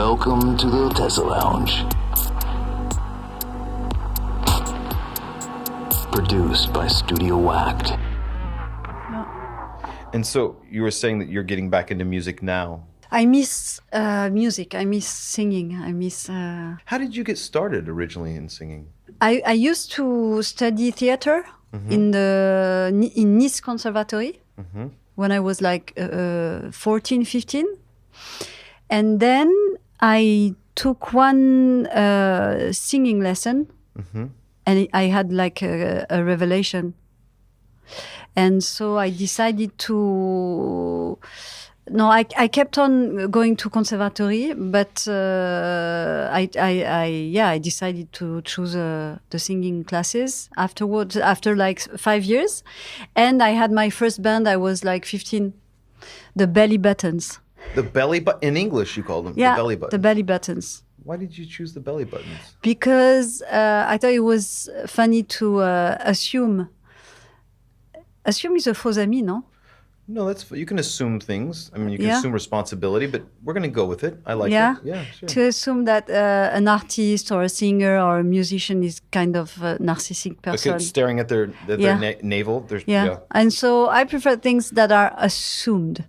Welcome to the LUTETIA Lounge. Produced by Studio Whacked. And so you were saying that you're getting back into music now. I miss music. I miss singing. I miss. How did you get started originally in singing? I used to study theater in Nice Conservatory when I was like 14, 15. And then I took one singing lesson and I had like a revelation. And so I decided to... No, I kept on going to conservatory, but I decided to choose the singing classes afterwards, after like 5 years. And I had my first band, I was like 15, the Belly Buttons. The belly button, in English you call them, Yeah, the belly buttons. the Belly Buttons. Why did you choose the belly buttons? Because I thought it was funny to assume. Assume is a faux ami, no? No, you can assume things. I mean, you can assume responsibility, but we're going to go with it. I like it. Yeah, sure. To assume that an artist or a singer or a musician is kind of a narcissistic person. Okay, staring at their navel. And so I prefer things that are assumed.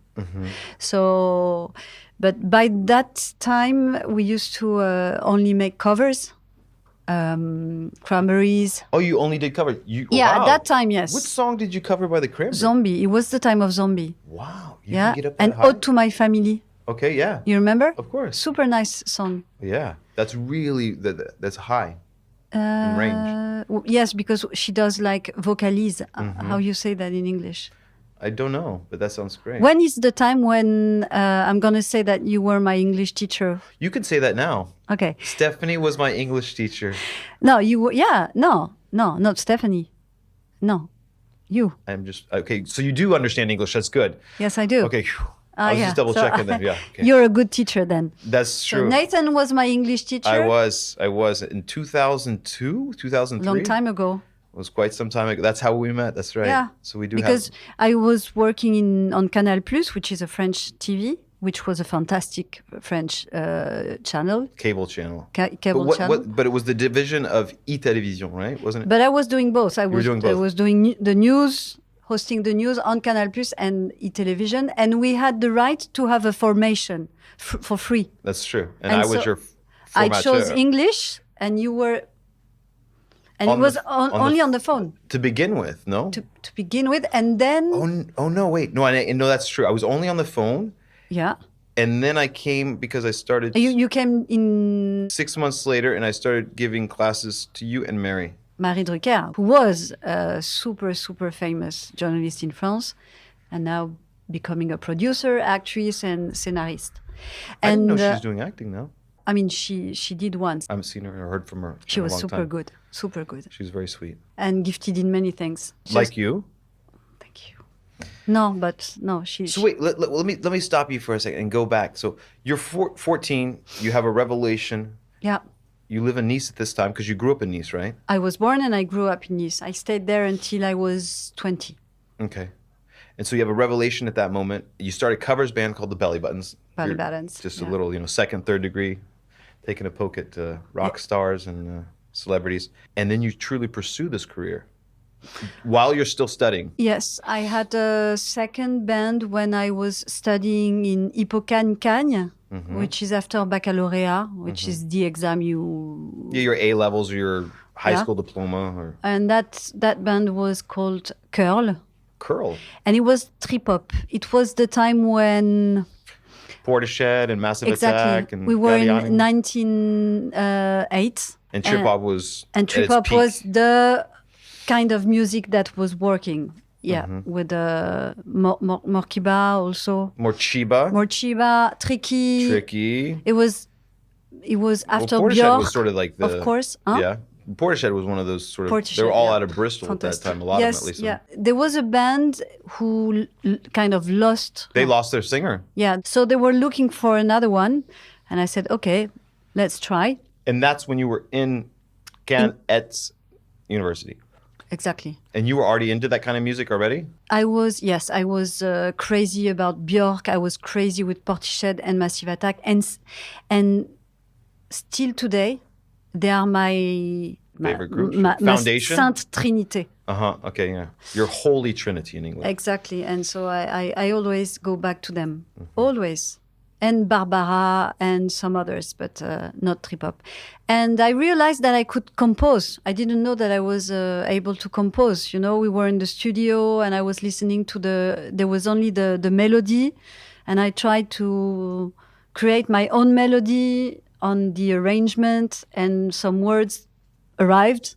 So, but by that time, we used to only make covers. Cranberries. Oh, you only did cover? At that time, yes. What song did you cover by the Cranberries? Zombie. It was the time of Zombie. Wow. You Yeah. can get up that And high? Ode to My Family. Okay, yeah. You remember? Of course. Super nice song. Yeah. That's really, that's high in range. Yes, because she does like vocalise. How you say that in English? I don't know, but that sounds great. When is the time when I'm going to say that you were my English teacher? You can say that now. Okay. Stephanie was my English teacher. No, you were, no, not Stephanie. No, you. I'm just, okay, so you do understand English, that's good. Yes, I do. Okay, I was just double checking there, yeah. Okay. You're a good teacher then. That's true. So Nathan was my English teacher. I was in 2002, 2003. Long time ago. It was quite some time ago. That's how we met. That's right. Yeah. So we do because I was working on Canal Plus, which is a French TV, which was a fantastic French channel. Cable channel. Cable channel. But it was the division of e-television, right? Wasn't it? But I was doing both. I was doing the news, hosting the news on Canal Plus and e-television, and we had the right to have a formation for free. That's true. And I was your formateur. I chose English, and you were. And it was only on the phone. To begin with, no? To begin with, and then... Oh no, wait. No, no, that's true. I was only on the phone. Yeah. And then I came because I started... You came in... 6 months later, and I started giving classes to you and Mary. Marie Drucker, who was a super, super famous journalist in France, and now becoming a producer, actress, and scenarist. I didn't know she was doing acting now. I mean, she did once. I haven't seen her or heard from her. She was super time. good, super good. She was very sweet. And gifted in many things. Like you? Thank you. No, but no, she... So wait, let me stop you for a second and go back. So you're 14, you have a revelation. Yeah. You live in Nice at this time because you grew up in Nice, right? I was born and I grew up in Nice. I stayed there until I was 20. Okay. And so you have a revelation at that moment. You start a covers band called the Belly Buttons. Belly Buttons. Just a little, second, third degree, taking a poke at rock stars and celebrities. And then you truly pursue this career while you're still studying. Yes, I had a second band when I was studying in Hippocane Cagne, which is after baccalaureate, which is the exam you... Yeah, your A levels or your high school diploma. And that band was called Curl. Curl. And it was trip hop. It was the time when... Portishead and Massive Attack and we were Galliani. in 1908. And trip hop was And trip hop was the kind of music that was working. Yeah, with Morkiba also. Morchiba, Tricky. It was after Portishead Björk. was sort of like the... Of course. Yeah. Portishead was one of those sort of... They were all out of Bristol at that time. A lot of them, at least. Yeah. There was a band who kind of lost... They lost their singer. Yeah. So they were looking for another one. And I said, okay, let's try. And that's when you were in Etz University. exactly. And you were already into that kind of music already? I was crazy about Björk. I was crazy with Portishead and Massive Attack, and still today, they are my Favorite groups? my Foundation? Sainte Trinité. Okay, yeah. Your holy trinity in English. Exactly, and so I always go back to them, always. And Barbara and some others, but not trip hop. And I realized that I could compose. I didn't know that I was able to compose. You know, we were in the studio and I was listening to there was only the melody, and I tried to create my own melody on the arrangement, and some words arrived.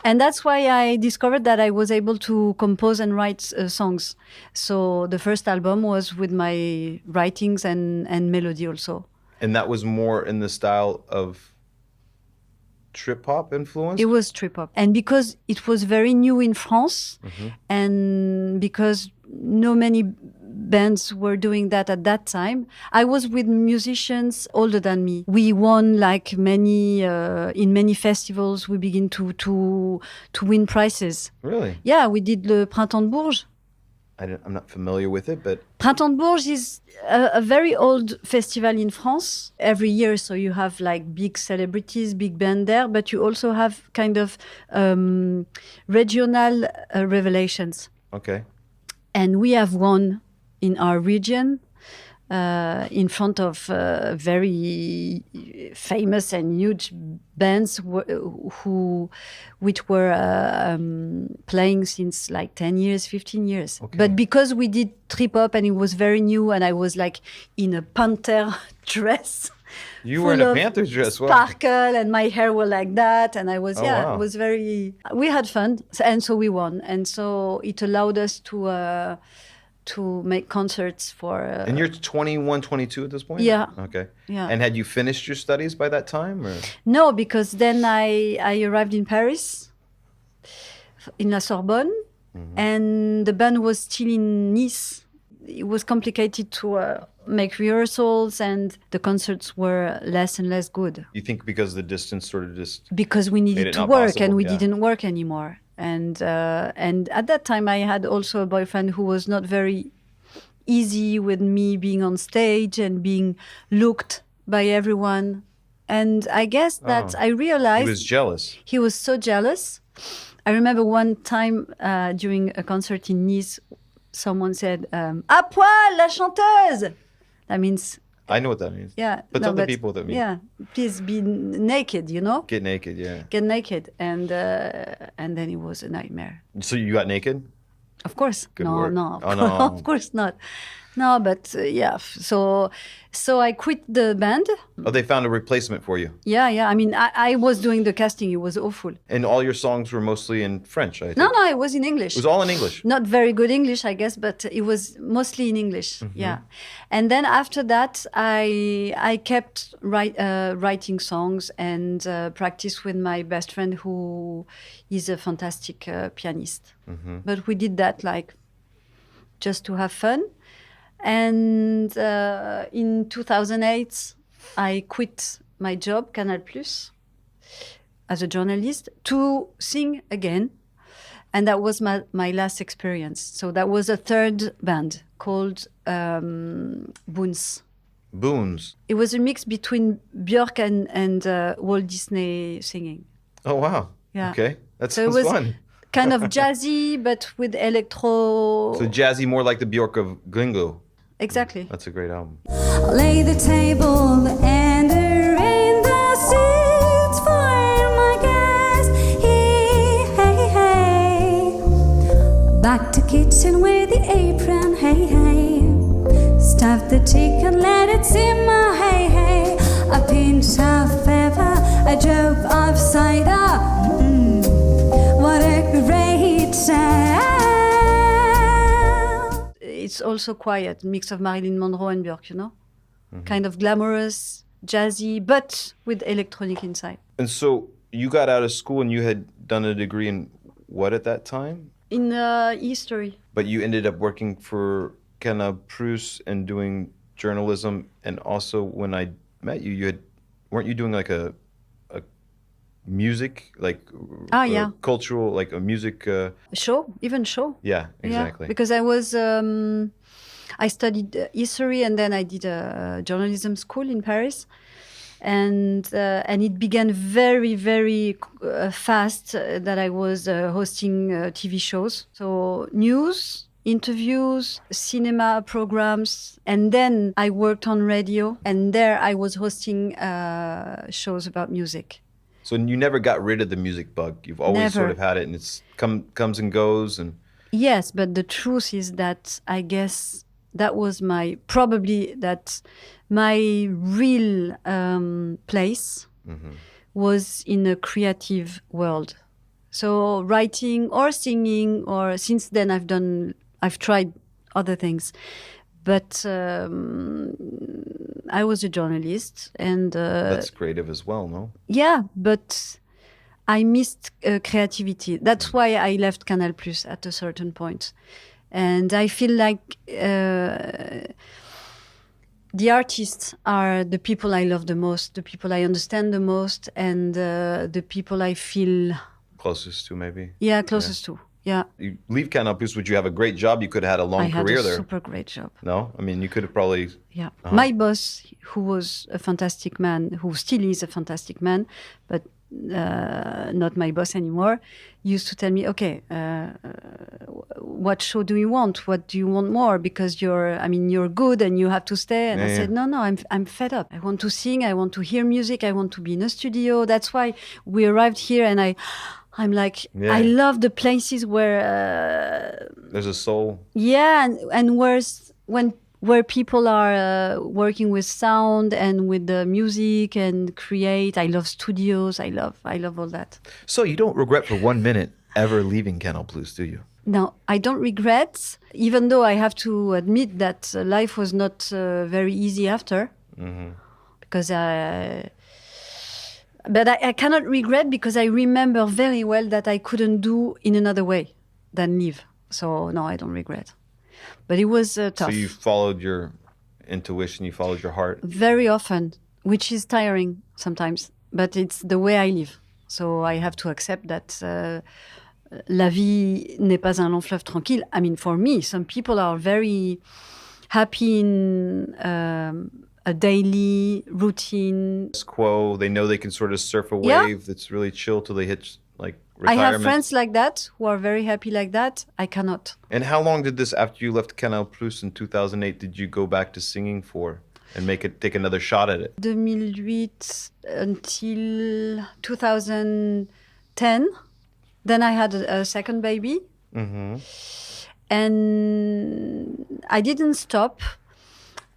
And that's why I discovered that I was able to compose and write songs. So the first album was with my writings and melody also. And that was more in the style of trip hop influence? It was trip hop. And because it was very new in France, and because no many bands were doing that at that time, I was with musicians older than me. We won like many in many festivals. We begin to win prizes. Really? Yeah, we did le Printemps de Bourges. I'm not familiar with it, but... Printemps de Bourges is a very old festival in France every year. So you have like big celebrities, big band there, but you also have kind of regional revelations. Okay. And we have won in our region in front of very famous and huge bands which were playing since like 10 years, 15 years. Okay. But because we did trip hop and it was very new, and I was like in a panther dress. You were in a Panthers dress. Wow. Sparkle, and my hair was like that, and I was wow. It was very. We had fun, and so we won, and so it allowed us to make concerts for. And you're 21, 22 at this point? Yeah. Okay. Yeah. And had you finished your studies by that time, or? No, because then I arrived in Paris, in La Sorbonne, and the band was still in Nice. It was complicated to make rehearsals, and the concerts were less and less good. You think because the distance sort of just... Because we Made needed it to not work, possible, and we yeah. didn't work anymore. And at that time, I had also a boyfriend who was not very easy with me being on stage and being looked by everyone. And I guess that I realized... He was jealous. He was so jealous. I remember one time during a concert in Nice, someone said, "À poil, la chanteuse!" That means... I know what that means. Yeah. But tell the people what that means. Yeah. Please be naked, you know? Get naked, yeah. Get naked. And then it was a nightmare. So you got naked? Of course. Good no, work. no, Oh, no. of course not. No, but yeah. So I quit the band. Oh, they found a replacement for you. Yeah. I mean, I was doing the casting. It was awful. And all your songs were mostly in French, I think. No, it was in English. It was all in English. Not very good English, I guess, but it was mostly in English. Yeah. And then after that, I kept writing songs and practice with my best friend, who is a fantastic pianist. But we did that like just to have fun. And in 2008, I quit my job, Canal+, as a journalist, to sing again. And that was my last experience. So that was a third band called Boons. Boons. It was a mix between Björk and Walt Disney singing. Oh, wow. Yeah. Okay. That So it sounds was fun. kind of jazzy, but with electro. So jazzy, more like the Björk of Glingo. Exactly. That's a great album. Lay the table and arrange the seats for my guests. Hey. Back to kitchen with the apron. Hey. Stuff the chicken, let it simmer. Hey. A pinch of pepper, a drop of cider. What a great sound. It's also quiet, mix of Marilyn Monroe and Björk, you know? Kind of glamorous, jazzy, but with electronic inside. And so you got out of school and you had done a degree in what at that time? In history. But you ended up working for Canal+ and doing journalism. And also when I met you, weren't you doing like a music, like Yeah. cultural, like a music. Show. Yeah, exactly. Yeah, because I studied history and then I did a journalism school in Paris. And it began very, very fast that I was hosting TV shows. So news, interviews, cinema programs. And then I worked on radio. And there I was hosting shows about music. So you never got rid of the music bug. You've always sort Never. of had it, and it's comes and goes. And Yes, but the truth is that I guess that was my real place was in a creative world. So writing or singing, or since then I've tried other things, but I was a journalist, and that's creative as well, no? yeah, but I missed creativity. That's why I left Canal Plus at a certain point. And I feel like the artists are the people I love the most, the people I understand the most, and the people I feel Closest to, maybe. Yeah, closest to. Yeah. You leave Canal Plus, would you have a great job? You could have had a long I had career a there. super great job. No, I mean you could have probably. Yeah. My boss, who was a fantastic man, who still is a fantastic man, but not my boss anymore, used to tell me, okay, what show do you want? What do you want more? Because you're good and you have to stay. And I said, no, I'm fed up. I want to sing. I want to hear music. I want to be in a studio. That's why we arrived here. And I'm like, I love the places where there's a soul. Yeah, and where people are working with sound and with the music and create. I love studios. I love all that. So you don't regret for 1 minute ever leaving Canal Plus, do you? No, I don't regret, even though I have to admit that life was not very easy after. Because But I cannot regret, because I remember very well that I couldn't do in another way than leave. So no, I don't regret. But it was tough. So you followed your intuition, you followed your heart? Very often, which is tiring sometimes. But it's the way I live. So I have to accept that la vie n'est pas un long fleuve tranquille. I mean, for me, some people are very happy in a daily routine. Quo, they know they can sort of surf a wave that's really chill till they hit like retirement. I have friends like that who are very happy like that. I cannot. And how long did this, after you left Canal Plus in 2008, did you go back to singing for and take another shot at it? 2008 until 2010. Then I had a second baby. And I didn't stop.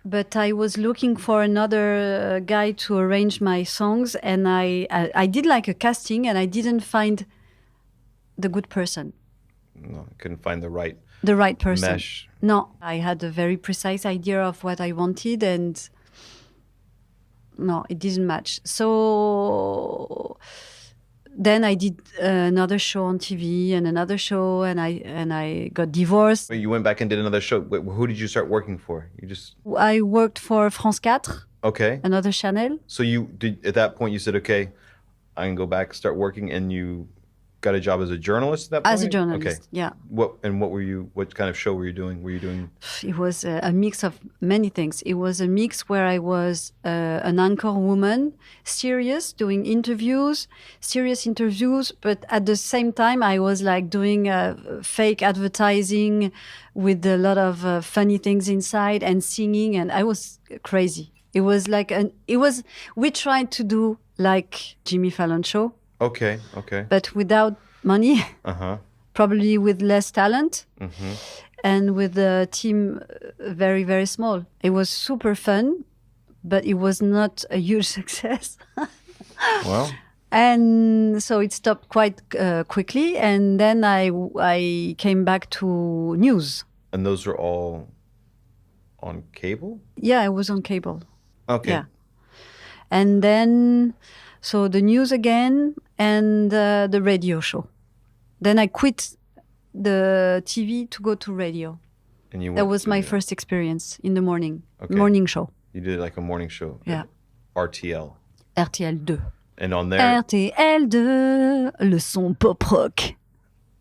But I was looking for another guy to arrange my songs, and I did like a casting, and I didn't find the good person. No, I couldn't find the right person. Mesh. No, I had a very precise idea of what I wanted, and no, it didn't match. So then I did another show on TV and another show, and I got divorced. You went back and did another show. Wait, who did you start working for? I worked for France 4. Okay. Another channel. So you did, at that point you said, okay, I can go back, start working, and you got a job as a journalist at that point? As a journalist, okay. Yeah. What kind of show were you doing? It was a mix of many things. It was a mix where I was an anchor woman, serious interviews, but at the same time I was like doing fake advertising with a lot of funny things inside and singing, and I was crazy. It was like we tried to do like Jimmy Fallon show. Okay. But without money, probably with less talent, and with the team very, very small. It was super fun, but it was not a huge success. Well. And so it stopped quite quickly, and then I came back to news. And those are all on cable? Yeah, I was on cable. Okay. Yeah. And then, so the news again, and the radio show. Then I quit the TV to go to radio. And you went that was my first experience in the morning. Okay. Morning show. You did like a morning show. Yeah. RTL. RTL 2. And on there, RTL2, le son pop rock.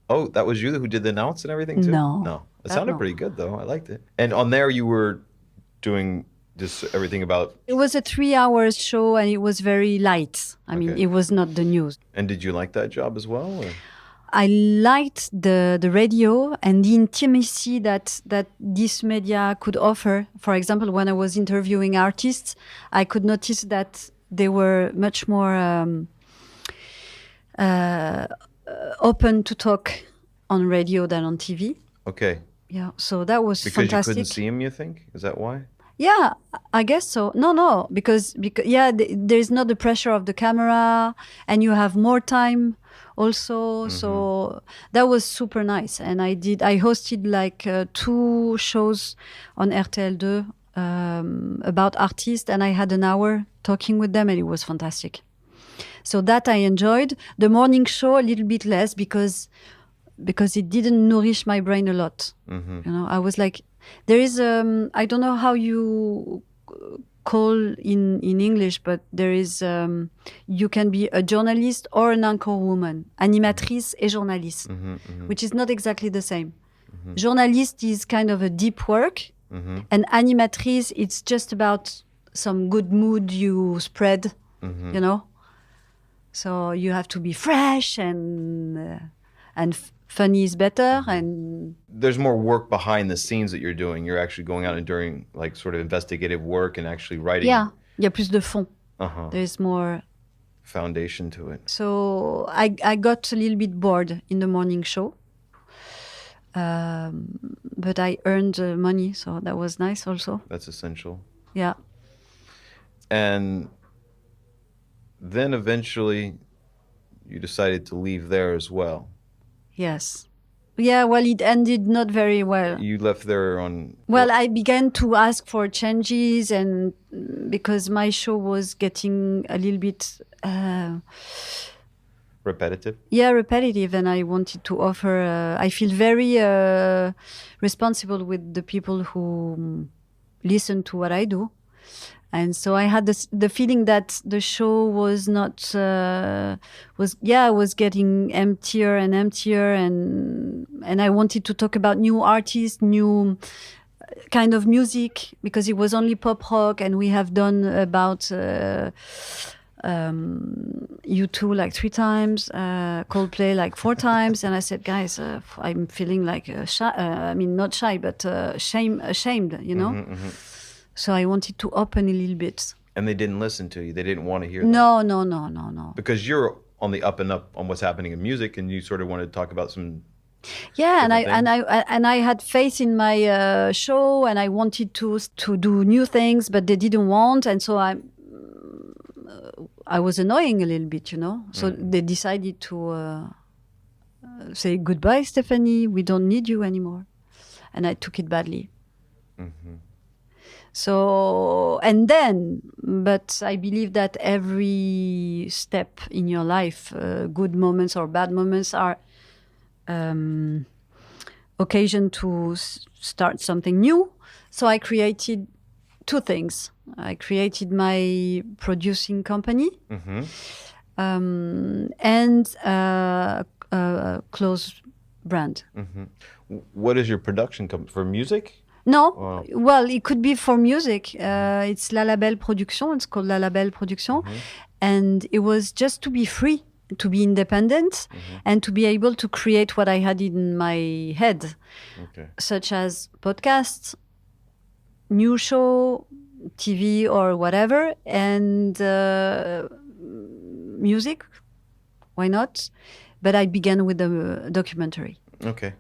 oh, that was you who did the announce and everything too? No. No. It sounded No. pretty good though. I liked it. And on there you were doing just everything about... It was a 3-hour show and it was very light. I mean, Okay. it was not the news. And did you like that job as well? Or? I liked the radio and the intimacy that this media could offer. For example, when I was interviewing artists, I could notice that they were much more open to talk on radio than on TV. Okay. Yeah, so that was Because fantastic. you couldn't see him, you think? Is that why? Yeah, I guess so. No, because yeah, there's not the pressure of the camera, and you have more time also. So that was super nice. And I hosted like 2 shows on RTL2 about artists, and I had an hour talking with them, and it was fantastic. So that I enjoyed. The morning show a little bit less because it didn't nourish my brain a lot. You know, I was like, there is I don't know how you call in English, but there is you can be a journalist or an anchor woman, animatrice et journaliste, which is not exactly the same. Journalist is kind of a deep work, and animatrice, it's just about some good mood you spread, you know. So you have to be fresh and funny is better, and There's more work behind the scenes that you're doing. You're actually going out and doing like sort of investigative work and actually writing. yeah, il y a plus de fond. Uh-huh. There's more. Foundation to it. So I got a little bit bored in the morning show, but I earned money, so that was nice also. That's essential. Yeah. And then eventually you decided to leave there as well. Yes. Yeah, well, it ended not very well. You left there on... Well, I began to ask for changes, and because my show was getting a little bit, repetitive? repetitive, and I wanted to offer. I feel very responsible with the people who listen to what I do, and so I had the feeling that the show was not was getting emptier and emptier, and I wanted to talk about new artists, new kind of music, because it was only pop rock, and we have done about U2 like 3 times, Coldplay like 4 times, and I said, guys, I'm feeling like shy, I mean not shy, but ashamed, you know. So I wanted to open a little bit. And they didn't listen to you. They didn't want to hear that. No. Because you're on the up and up on what's happening in music, and you sort of wanted to talk about some... Yeah, and different I had faith in my show, and I wanted to do new things, but they didn't want, and so I was annoying a little bit, you know. So they decided to say, goodbye, Stephanie, we don't need you anymore. And I took it badly. So, and then, but I believe that every step in your life, good moments or bad moments, are occasion to start something new. So I created 2 things. I created my producing company and a clothes brand. What is your production company? For music? No, Wow. well, it could be for music. It's La Label Production. It's called La Label Production. And it was just to be free, to be independent, and to be able to create what I had in my head, such as podcasts, new show, TV or whatever, and music. Why not? But I began with a documentary. Okay.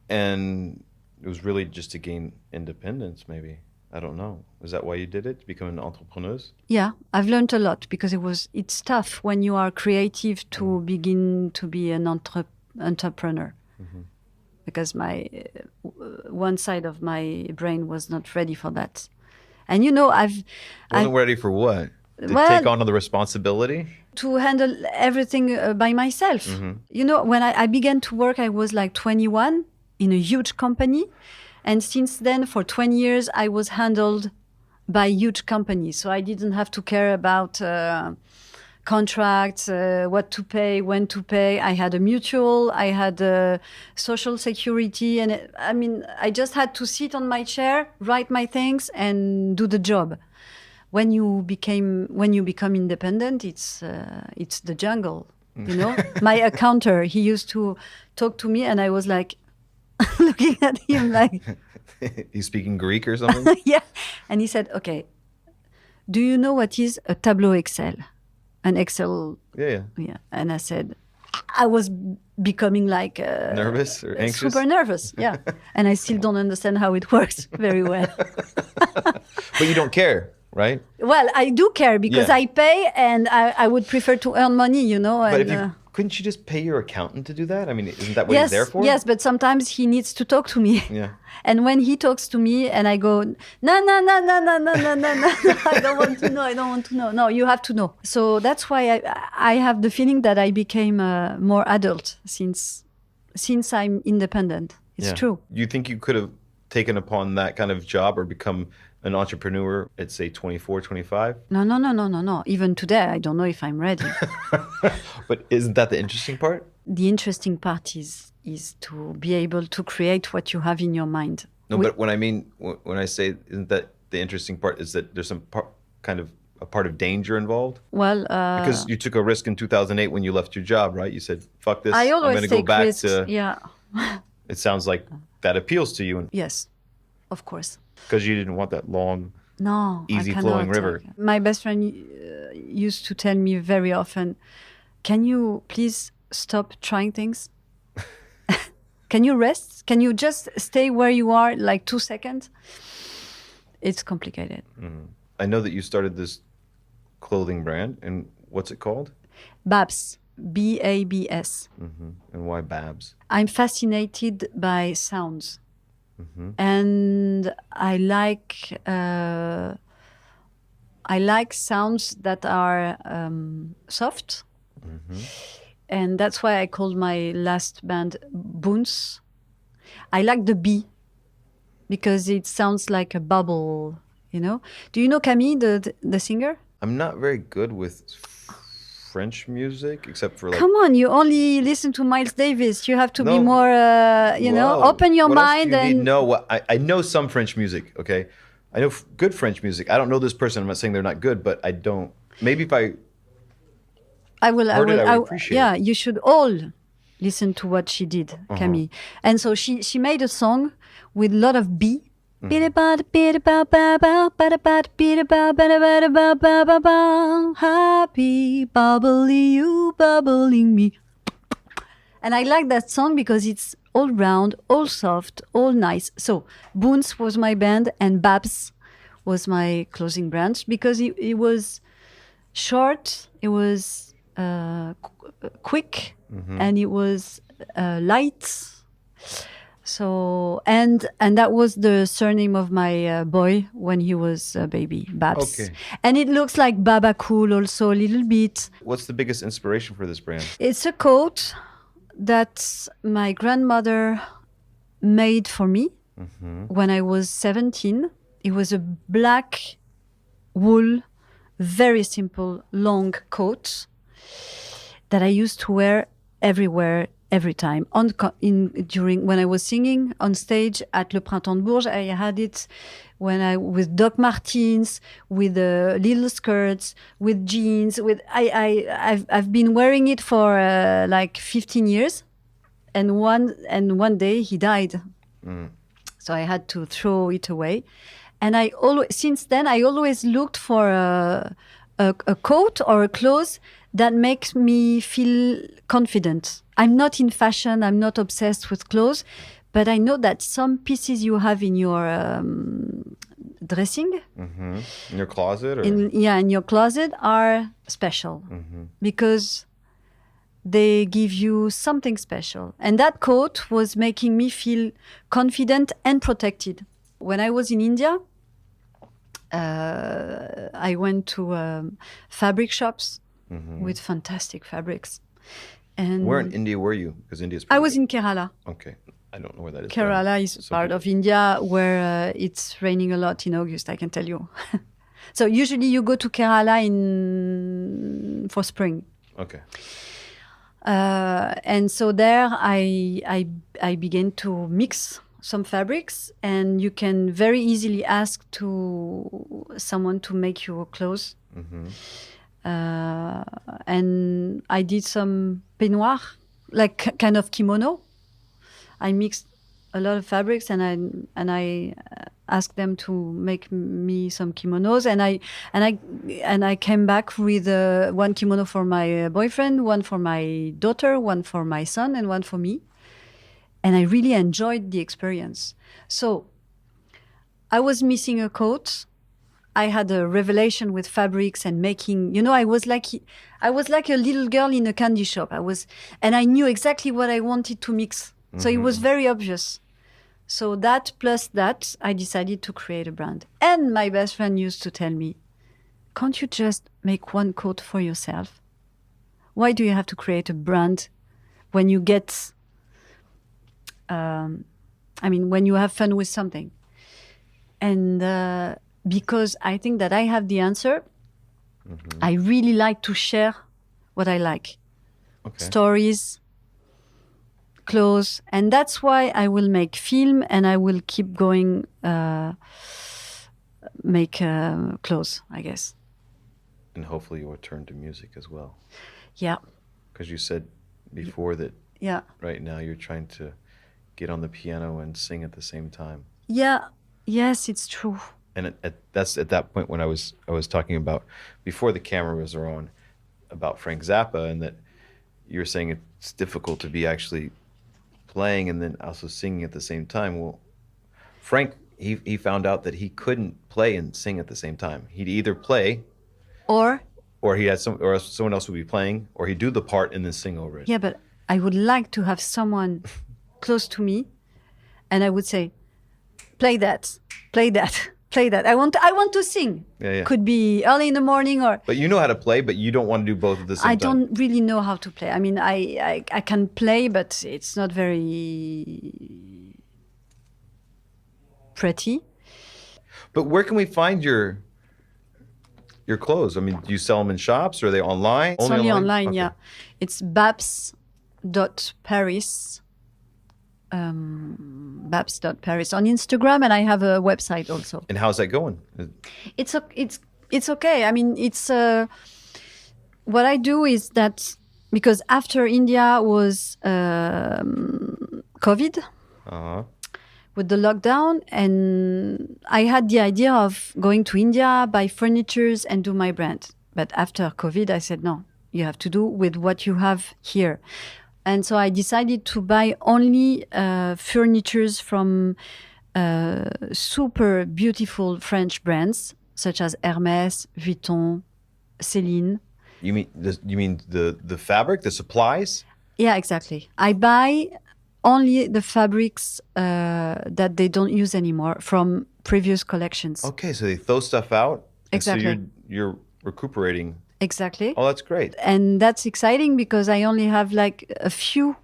And it was really just to gain independence, maybe. I don't know. Is that why you did it? To become an entrepreneuse? Yeah, I've learned a lot, because it's tough when you are creative to begin to be an entrepreneur. Because my one side of my brain was not ready for that. And you know, Wasn't ready for what? To Well, take on the responsibility? to handle everything by myself. You know, when I began to work, I was like 21 in a huge company. And since then, for 20 years, I was handled by huge companies. So I didn't have to care about contracts, what to pay, when to pay. I had a mutual, I had social security, and I just had to sit on my chair, write my things, and do the job. When you become independent, it's the jungle. My accountant, he used to talk to me, and I was like looking at him like. He's speaking Greek or something? Yeah. And he said, okay, do you know what is a tableau Excel? An Excel. Yeah. And I said, I was becoming like... nervous or anxious? Super nervous, yeah. And I still don't understand how it works very well. But you don't care, right? Well, I do care because Yeah. I pay and I would prefer to earn money, But and, couldn't you just pay your accountant to do that? I mean, isn't that what he's there for? Yes, but sometimes he needs to talk to me. Yeah. And when he talks to me and I go, no, I don't want to know. No, you have to know. So that's why I have the feeling that I became more adult since I'm independent. It's true. You think you could have taken upon that kind of job or become an entrepreneur at, say, 24, 25? No. Even today, I don't know if I'm ready. But isn't that the interesting part? The interesting part is to be able to create what you have in your mind. No, but when I say isn't that the interesting part, is that there's some kind of a part of danger involved? Well, because you took a risk in 2008 when you left your job, right? You said, fuck this, I always I'm going to go take back risks. to... Yeah. It sounds like that appeals to you. Yes, of course. Because you didn't want that long, easy flowing river. My best friend used to tell me very often, can you please stop trying things? Can you rest? Can you just stay where you are like 2 seconds? It's complicated. Mm-hmm. I know that you started this clothing brand, and what's it called? Babs. B-A-B-S. Mm-hmm. And why Babs? I'm fascinated by sounds. Mm-hmm. And I like sounds that are soft. Mm-hmm. And that's why I called my last band Boons. I like the B because it sounds like a bubble, Do you know Camille, the singer? I'm not very good with French music, except for like... Come on, you only listen to Miles Davis. You have to be more, Whoa. open your what mind. Else do you need? No, I know some French music, okay? I know good French music. I don't know this person. I'm not saying they're not good, but I don't... Maybe if I would appreciate it. Yeah, you should all listen to what she did, Camille. And so she made a song with a lot of B. Happy bubbly you, bubbling me. And I like that song because it's all round, all soft, all nice. So Boons was my band and Babs was my clothing brand because it was short, it was quick, and it was light. So and that was the surname of my boy when he was a baby, Babs. Okay. And it looks like Baba Cool also a little bit. What's the biggest inspiration for this brand? It's a coat that my grandmother made for me when I was 17. It was a black wool, very simple, long coat that I used to wear everywhere, every time. During when I was singing on stage at Le Printemps de Bourges, I had it with Doc Martens, with little skirts, with jeans. I've been wearing it for like 15 years, and one day he died, so I had to throw it away. And since then I always looked for a coat or a clothes that makes me feel confident. I'm not in fashion, I'm not obsessed with clothes, but I know that some pieces you have in your dressing, in your closet, or in your closet are special because they give you something special. And that coat was making me feel confident and protected. When I was in India, I went to fabric shops with fantastic fabrics. And where in India were you? Because India's I was in Kerala. Okay. I don't know where that is. Kerala is part of India where it's raining a lot in August, I can tell you. So usually you go to Kerala for spring. Okay. And so there I began to mix some fabrics, and you can very easily ask to someone to make your clothes. And I did some peignoir, like kind of kimono. I mixed a lot of fabrics, and I asked them to make me some kimonos, and I came back with one kimono for my boyfriend, one for my daughter, one for my son, and one for me. And I really enjoyed the experience. So I was missing a coat. I had a revelation with fabrics and making. I was like a little girl in a candy shop. And I knew exactly what I wanted to mix. So it was very obvious. So that plus that, I decided to create a brand. And my best friend used to tell me, can't you just make one coat for yourself? Why do you have to create a brand when you get, when you have fun with something? And because I think that I have the answer, I really like to share what I like. Okay. Stories, clothes, and that's why I will make film, and I will keep going make clothes, I guess. And hopefully you'll return to music as well. Yeah. Because you said before that Yeah. right now you're trying to get on the piano and sing at the same time. Yeah. Yes, it's true. And that's at that point when I was talking about, before the cameras are on, about Frank Zappa, and that you were saying it's difficult to be actually playing and then also singing at the same time. Well, Frank, he found out that he couldn't play and sing at the same time. He'd either play, or he had someone else would be playing, or he'd do the part and then sing over it. Yeah, but I would like to have someone close to me, and I would say, play that, play that. Play that. I want to sing. Yeah. Could be early in the morning or. But you know how to play, but you don't want to do both at the same time. I don't really know how to play. I mean, I can play, but it's not very pretty. But where can we find your clothes? I mean, do you sell them in shops, or are they online? It's only online, Okay. yeah. It's babs.paris. Babs.paris on Instagram, and I have a website also. And how's that going? It's okay. I mean, it's what I do is that, because after India was COVID with the lockdown, and I had the idea of going to India, buy furnitures, and do my brand. But after COVID, I said, no, you have to do with what you have here. And so I decided to buy only furnitures from super beautiful French brands, such as Hermès, Vuitton, Céline. You mean the fabric, the supplies? Yeah, exactly. I buy only the fabrics that they don't use anymore from previous collections. Okay, so they throw stuff out. Exactly. And so you're recuperating. Exactly. Oh, that's great. And that's exciting because I only have like a few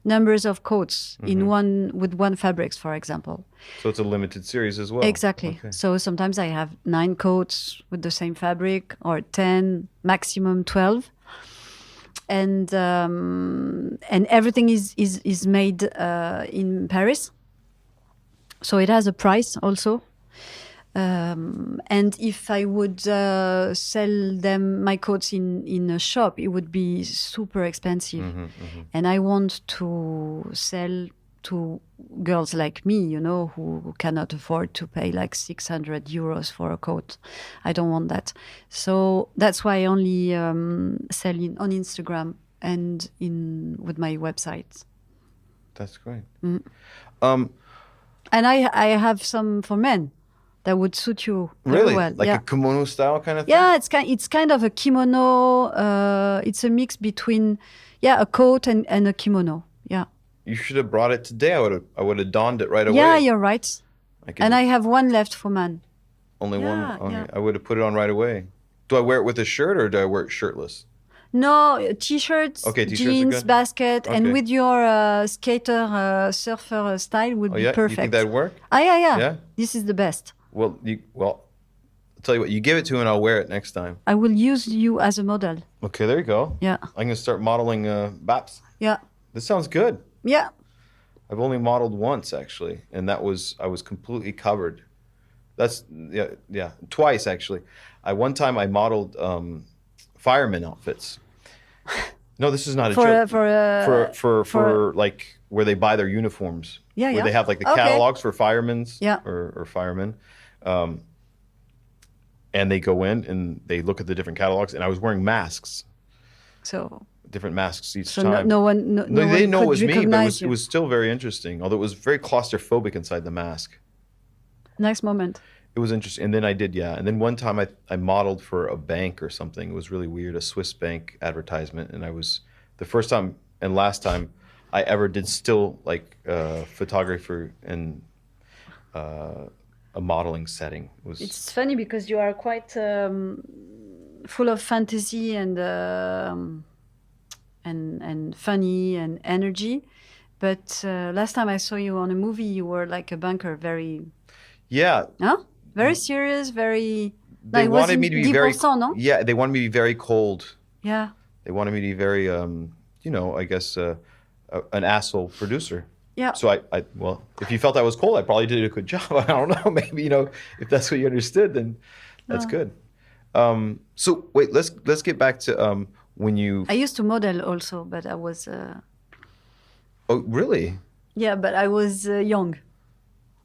numbers of coats in one fabrics, for example. So it's a limited series as well. Exactly. Okay. So sometimes I have 9 coats with the same fabric, or 10, maximum 12. And everything is made in Paris. So it has a price also. And if I would sell my coats in a shop, it would be super expensive. And I want to sell to girls like me, who cannot afford to pay like 600 euros for a coat. I don't want that. So that's why I only sell on Instagram and with my website. That's great. And I have some for men that would suit you very Really? well. Like Yeah. a kimono style kind of thing? Yeah, it's kind of a kimono. It's a mix between a coat and a kimono. Yeah. You should have brought it today. I would have donned it right away. Yeah, you're right. could- And I have one left for man. Only Yeah, one. Okay. yeah. I would have put it on right away. Do I wear it with a shirt, or do I wear it shirtless? No, t-shirts, Okay, t-shirts are jeans, good? basket, and Okay. with your skater, surfer style would Oh be yeah, perfect. you think that'd work? Yeah. Yeah? This is the best. Well, tell you what, you give it to me and I'll wear it next time. I will use you as a model. Okay, there you go. Yeah. I'm gonna start modeling BAPs. Yeah. This sounds good. Yeah. I've only modeled once actually, and I was completely covered. That's twice actually. One time I modeled fireman outfits. No, this is not a joke. For like where they buy their uniforms. Yeah, where yeah. they have like the Okay. catalogs for firemen's Yeah. or firemen. And they go in and they look at the different catalogs, and I was wearing masks. So Different masks each so time. no one They didn't know it was me, but recognize it was still very interesting. Although it was very claustrophobic inside the mask. Nice moment. It was interesting. And then I did, yeah. And then one time I modeled for a bank or something. It was really weird, a Swiss bank advertisement. And I was, the first time and last time I ever did still like photography and a modeling setting. It's funny because you are quite full of fantasy and funny and energy. But last time I saw you on a movie, you were like a banker, very... Yeah. Huh? Very serious, very... They wanted me to be very... no? Yeah, they wanted me to be very cold. Yeah. They wanted me to be very, I guess, an asshole producer. Yeah. So well, if you felt I was cold, I probably did a good job. I don't know. Maybe, if that's what you understood, then that's good. So wait, let's get back to when you... I used to model also, but I was... Oh, really? Yeah, but I was young.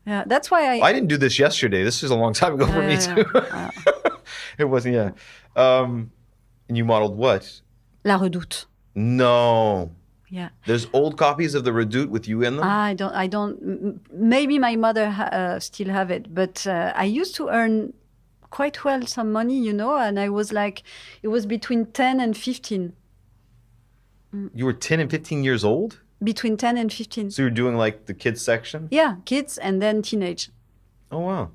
Yeah, that's why I didn't do this yesterday. This is a long time ago for me too. It wasn't, yeah. And you modeled what? La Redoute. No. Yeah. There's old copies of the Redoute with you in them? I don't. Maybe my mother still have it, but I used to earn quite well some money, and I was like, it was between 10 and 15. You were 10 and 15 years old? Between 10 and 15. So you're doing like the kids section? Yeah, kids and then teenage. Oh, wow.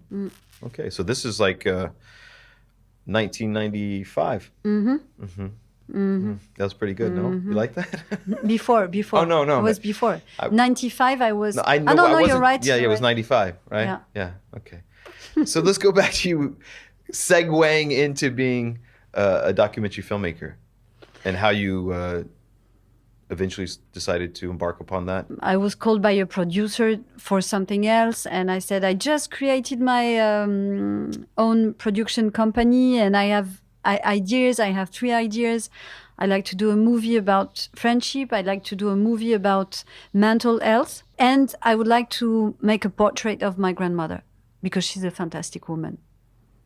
Okay, so this is like 1995. That was pretty good, no? You like that? Before. Oh, no. It was before. 95, I was... No, I know, no, you're right. Yeah, it was 95, right? Yeah, okay. So let's go back to you segueing into being a documentary filmmaker and how you eventually decided to embark upon that. I was called by a producer for something else, and I said, I just created my own production company, and I have ideas. I have 3 ideas. I like to do a movie about friendship. I'd like to do a movie about mental health. And I would like to make a portrait of my grandmother because she's a fantastic woman.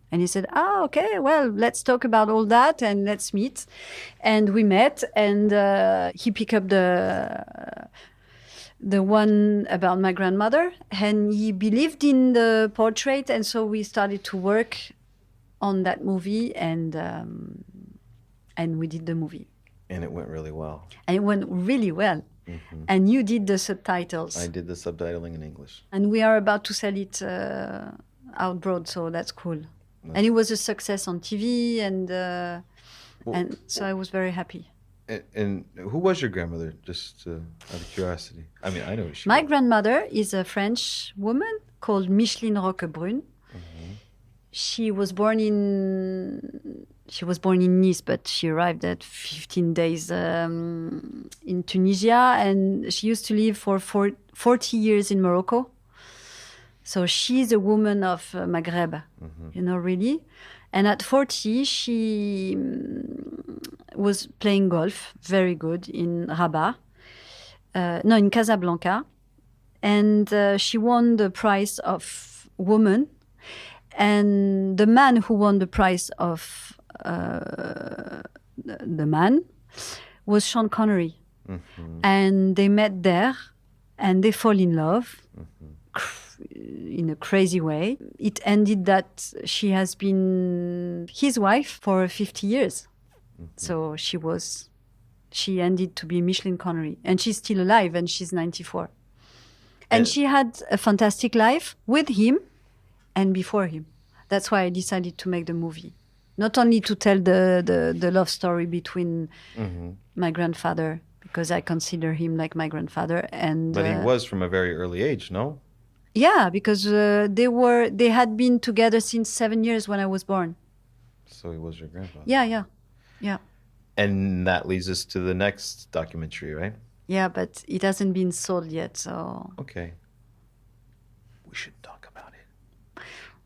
And he said, okay, well, let's talk about all that and let's meet. And we met, and he picked up the one about my grandmother, and he believed in the portrait. And so we started to work on that movie, and we did the movie. And it went really well. And it went really well. Mm-hmm. And you did the subtitles. I did the subtitling in English. And we are about to sell it abroad, so that's cool. And it was a success on TV, and so I was very happy. And who was your grandmother, just out of curiosity? I mean, I know she My grandmother is a French woman called Micheline Roquebrune. Mm-hmm. She was born in Nice, but she arrived at 15 days in Tunisia, and she used to live for 40 years in Morocco. So she's a woman of Maghreb, really. And at 40, she was playing golf, very good, in Rabat. In Casablanca. And she won the prize of woman. And the man who won the prize of the man was Sean Connery. Mm-hmm. And they met there, and they fall in love. In a crazy way. It ended that she has been his wife for 50 years. Mm-hmm. So she ended to be Micheline Connery. And she's still alive, and she's 94. And she had a fantastic life with him and before him. That's why I decided to make the movie. Not only to tell the love story between my grandfather, because I consider him like my grandfather. But he was from a very early age, no? Yeah, because they had been together since 7 years when I was born. So he was your grandfather. Yeah. And that leads us to the next documentary, right? Yeah, but it hasn't been sold yet, so Okay. We shouldn't talk about it.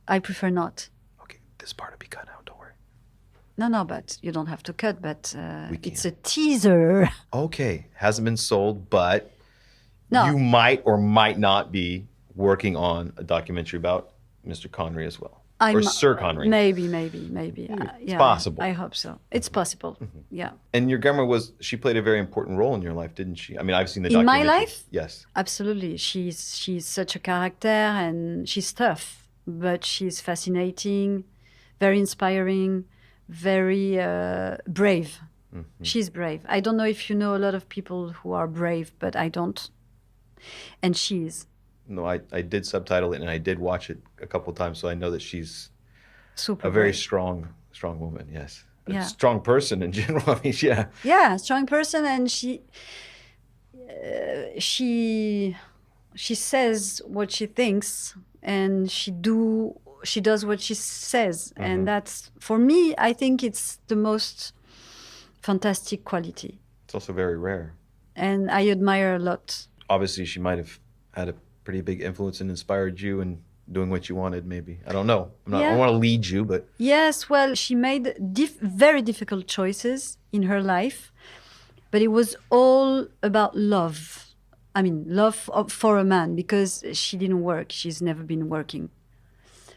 I prefer not. Okay, this part will be cut out, don't worry. No, but you don't have to cut, but We it's can. a teaser. Okay, hasn't been sold, but No. you might or might not be working on a documentary about Mr. Connery as well. Or Sir Connery. Maybe. It's possible. I hope so. It's possible. Yeah. And your grandma she played a very important role in your life, didn't she? I mean, I've seen the In my documentary. life? Yes. Absolutely. She's such a character, and she's tough, but she's fascinating, very inspiring, very brave. She's brave. I don't know if you know a lot of people who are brave, but I don't. And she is. No, I did subtitle it and I did watch it a couple of times, so I know that she's Super a very brave. strong woman, yes. A Yeah. strong person in general. I mean, yeah. Yeah, strong person, and she says what she thinks, and she does what she says, and that's, for me, I think it's the most fantastic quality, It's also very rare. and I admire a lot. Obviously, she might have had a pretty big influence and inspired you in doing what you wanted, maybe. I don't know. I Yeah. don't want to lead you, but Yes, well, she made very difficult choices in her life, but it was all about love. I mean, love for a man, because she didn't work. She's never been working.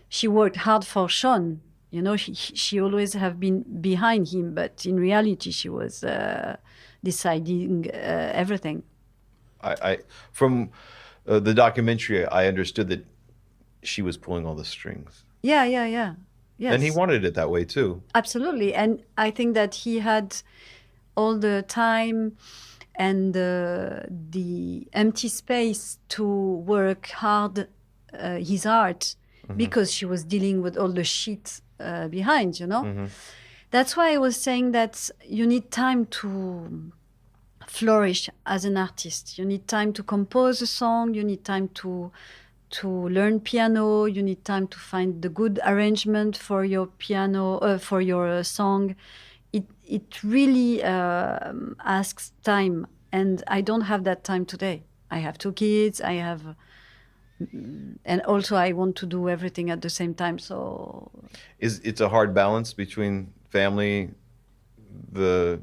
She worked hard for Sean. You know, she always have been behind him, but in reality, she was deciding everything. I from the documentary, I understood that she was pulling all the strings. Yeah. Yes. And he wanted it that way, too. Absolutely. And I think that he had all the time and the empty space to work hard his art, because she was dealing with all the shit behind, you know? That's why I was saying that you need time to flourish as an artist. You need time to compose a song. You need time to learn piano. You need time to find the good arrangement for your piano, for your song. It really asks time, and I don't have that time today. I have 2 kids. And also I want to do everything at the same time. So It's a hard balance between family, the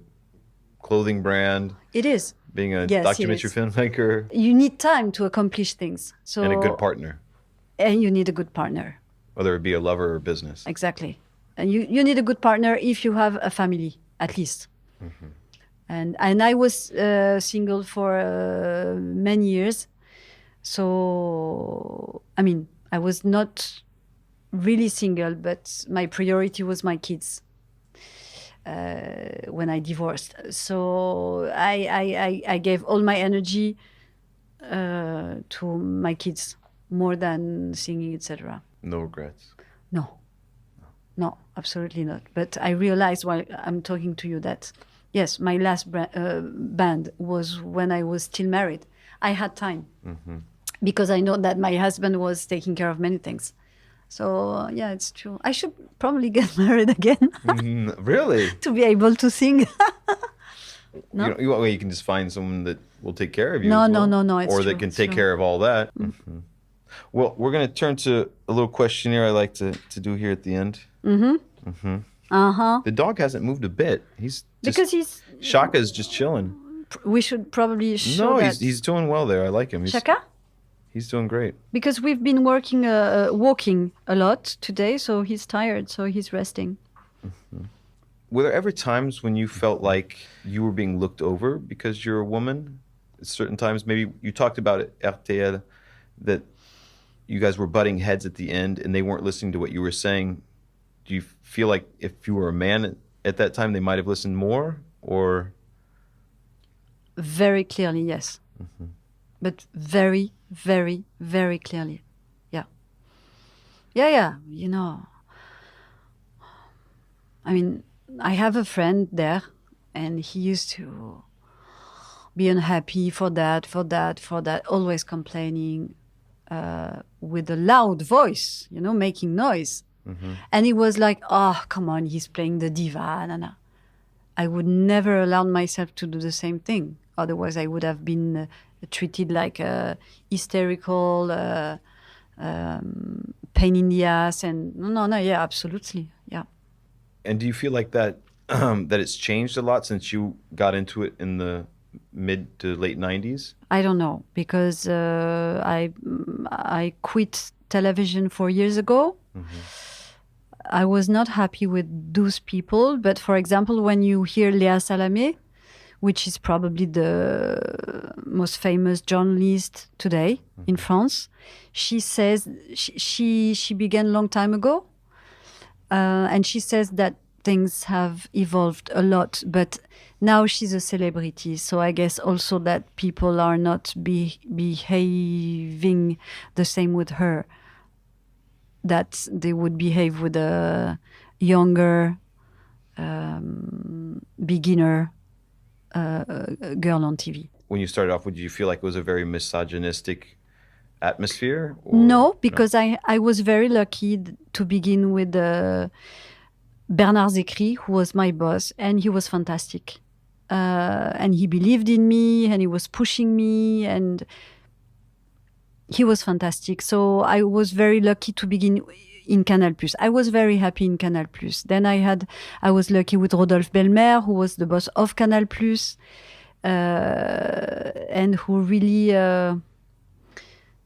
clothing brand, it is. being a Yes, it documentary is. filmmaker, You need time to accomplish things. So and a good partner, And you need a good partner. whether it be a lover or business. Exactly. And you need a good partner if you have a family, at least. And I was single for many years. So, I mean, I was not really single, but my priority was my kids when I divorced. So I gave all my energy to my kids more than singing, etc. No regrets. No, absolutely not. But I realized while I'm talking to you that, yes, my last band was when I was still married. I had time because I know that my husband was taking care of many things. So, yeah, it's true. I should probably get married again Really? to be able to sing. No? You can just find someone that will take care of you. No, as no, well. no, it's or true, that can it's take true. care of all that. Well, we're going to turn to a little questionnaire I like to do here at the end. The dog hasn't moved a bit. He's just, Because Shaka's just chilling. we should probably show No, that. he's doing well there. I like him. Shaka? He's doing great. Because we've been walking a lot today, so he's tired, so he's resting. Were there ever times when you felt like you were being looked over because you're a woman? At certain times, maybe you talked about it, RTL, that you guys were butting heads at the end and they weren't listening to what you were saying. Do you feel like if you were a man at that time, they might have listened more? Or Very clearly, yes. But very, very, very clearly. Yeah. Yeah. You know, I mean, I have a friend there, and he used to be unhappy for that, always complaining. with a loud voice, making noise. Mm-hmm. And it was like, oh, come on, he's playing the diva. No. I would never allow myself to do the same thing. Otherwise, I would have been treated like a hysterical, pain in the ass. And no, yeah, absolutely, yeah. And do you feel like that that it's changed a lot since you got into it in the mid to late 90s? I don't know, because I quit television 4 years ago. Mm-hmm. I was not happy with those people. But for example, when you hear Léa Salamé, which is probably the most famous journalist today in France, she says she began a long time ago. And she says that things have evolved a lot, but now she's a celebrity. So I guess also that people are not behaving the same with her that they would behave with a younger beginner girl on TV. When you started off, would you feel like it was a very misogynistic atmosphere? Or, no, because I was very lucky to begin with Bernard Zecri, who was my boss, and he was fantastic. And he believed in me, and he was pushing me, and he was fantastic. So I was very lucky to begin in Canal+. I was very happy in Canal+. Then I was lucky with Rodolphe Belmer, who was the boss of Canal+, and who really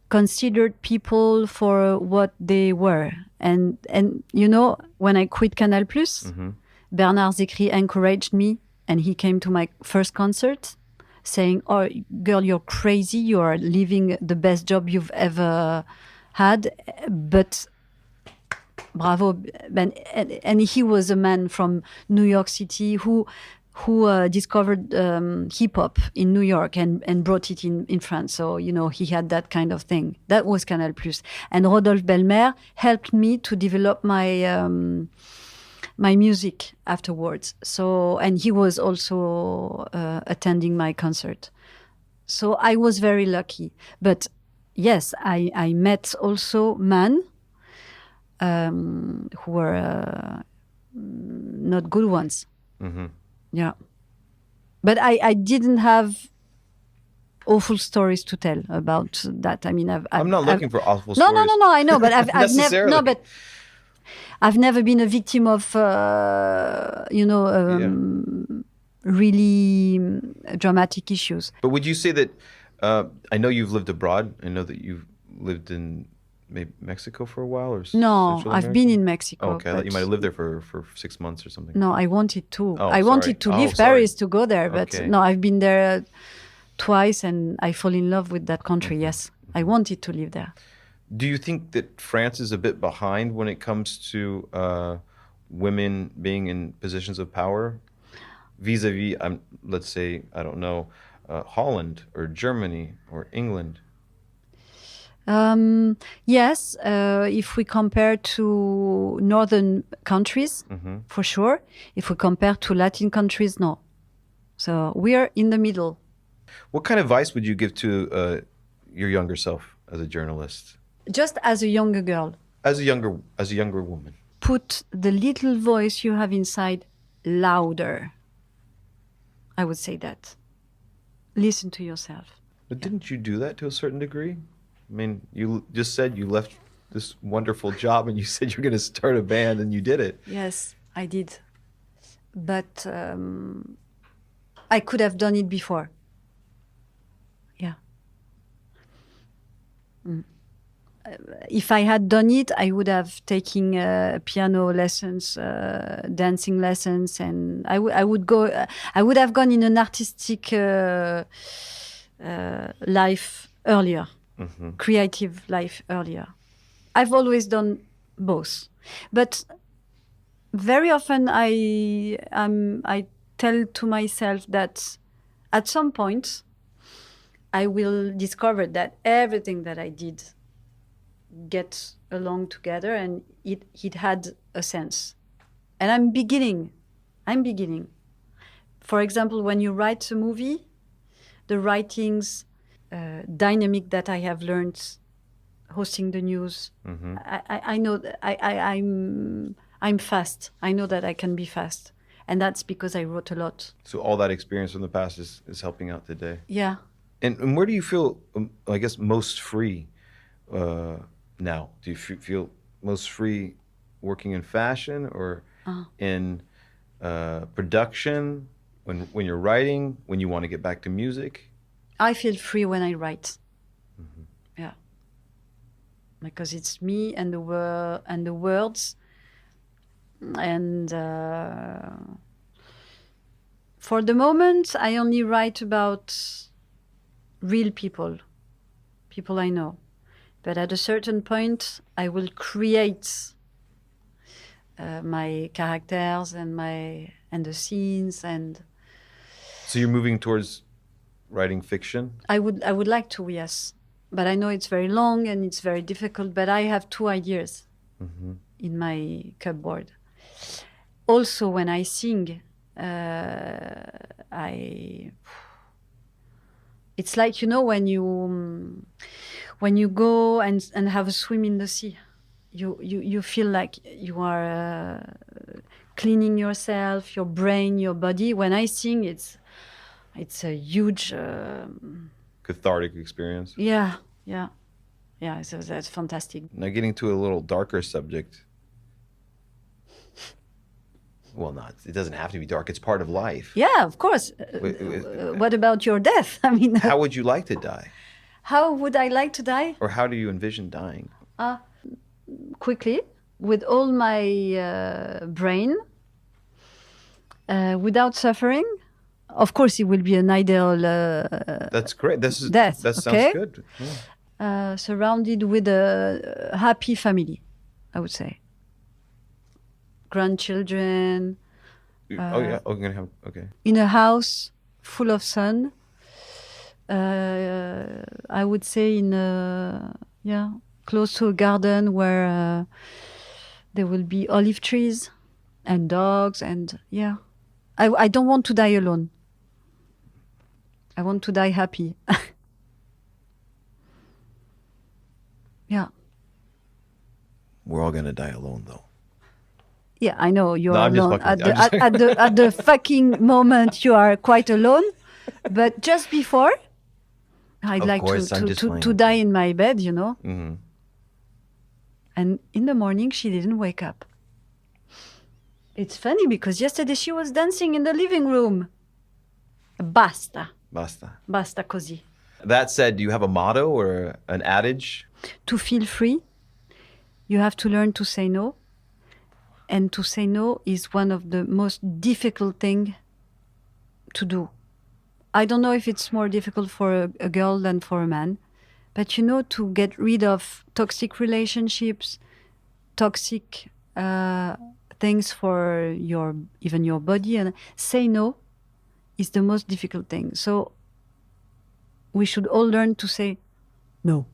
considered people for what they were. And when I quit Canal+, Bernard Zecri encouraged me, and he came to my first concert saying, oh, girl, you're crazy. You are leaving the best job you've ever had. But bravo. And he was a man from New York City who discovered hip-hop in New York and brought it in France. So, he had that kind of thing. That was Canal+. And Rodolphe Belmer helped me to develop my music afterwards. So, and he was also attending my concert. So I was very lucky. But yes, I met also men who were not good ones. Mm-hmm. Yeah. But I didn't have awful stories to tell about that. I mean, I'm not looking for awful stories. No, I know, but I've never, Necessarily. but I've never been a victim of, really dramatic issues. But would you say that, I know you've lived abroad. I know that you've lived in maybe Mexico for a while? Or No, Central I've America? been in Mexico. Oh, okay, I thought you might have lived there for 6 months or something. No, I wanted to. Oh, I wanted to sorry. leave Oh, sorry. Paris to go there, but Okay. no, I've been there twice and I fall in love with that country. Yes, I wanted to live there. Do you think that France is a bit behind when it comes to women being in positions of power vis-a-vis, let's say, I don't know, Holland or Germany or England? Yes, if we compare to northern countries, for sure. If we compare to Latin countries, no. So we are in the middle. What kind of advice would you give to your younger self as a journalist? Just as a younger girl, As a younger woman? put the little voice you have inside louder. I would say that. Listen to yourself. But didn't you do that to a certain degree? I mean, you just said you left this wonderful job and you said you're going to start a band and you did it. Yes, I did. But I could have done it before. Yeah. If I had done it, I would have taken piano lessons, dancing lessons, and I would have gone in an artistic life earlier, creative life earlier. I've always done both, but very often I tell to myself that at some point I will discover that everything that I did get along together and it had a sense. And I'm beginning. For example, when you write a movie, the writings dynamic that I have learned hosting the news. Mm-hmm. I know that I'm fast. I know that I can be fast, and that's because I wrote a lot. So all that experience from the past is helping out today. Yeah. And where do you feel, I guess, most free now? Do you feel most free working in fashion or in production, when you're writing, when you want to get back to music? I feel free when I write. Yeah. Because it's me and the words. And for the moment, I only write about real people I know. But at a certain point, I will create my characters and the scenes, and So you're moving towards writing fiction? I would like to, yes. But I know it's very long and it's very difficult, but I have 2 ideas in my cupboard. Also, when I sing, it's like, when you go and have a swim in the sea, you feel like you are cleaning yourself, your brain, your body. When I sing, it's a huge Cathartic experience? Yeah. So that's fantastic. Now getting to a little darker subject. Well, it doesn't have to be dark. It's part of life. Yeah, of course. What about your death? I mean, How would you like to die? how would I like to die? Or how do you envision dying? Quickly, with all my brain, without suffering. Of course, it will be an ideal That's great. death. That sounds Okay? good. Yeah. Surrounded with a happy family, I would say. Grandchildren, Oh yeah. Oh, you're gonna have. Okay. in a house full of sun. I would say close to a garden where there will be olive trees and dogs, and I don't want to die alone. I want to die happy. Yeah. We're all gonna die alone, though. Yeah, I know you're No, I'm just alone. fucking- I'm just- At the fucking moment, you are quite alone. But just before, I'd Of like course, I'm just to playing. die in my bed, Mm-hmm. And in the morning, she didn't wake up. It's funny because yesterday she was dancing in the living room. Basta. Basta. Così. That said, do you have a motto or an adage? To feel free, you have to learn to say no. And to say no is one of the most difficult things to do. I don't know if it's more difficult for a girl than for a man. But to get rid of toxic relationships, toxic things for even your body, and say no is the most difficult thing. So we should all learn to say no.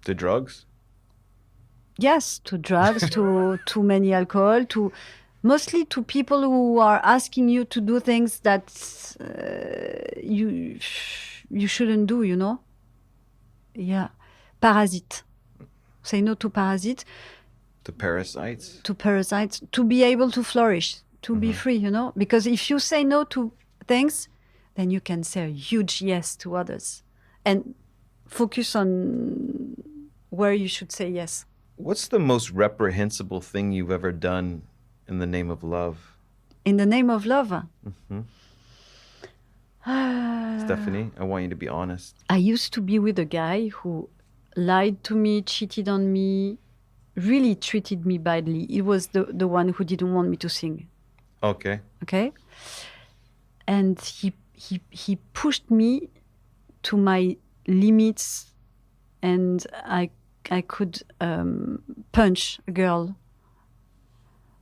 To drugs? Yes, to drugs, to too many alcohol, mostly to people who are asking you to do things that you shouldn't do, Yeah. Parasite. Say no to parasite. To parasites? To parasites. To be able to flourish, to be free, Because if you say no to things, then you can say a huge yes to others. And focus on where you should say yes. What's the most reprehensible thing you've ever done in the name of love? In the name of love? Stephanie, I want you to be honest. I used to be with a guy who lied to me, cheated on me, really treated me badly. He was the one who didn't want me to sing. Okay. And he pushed me to my limits, and I could punch a girl.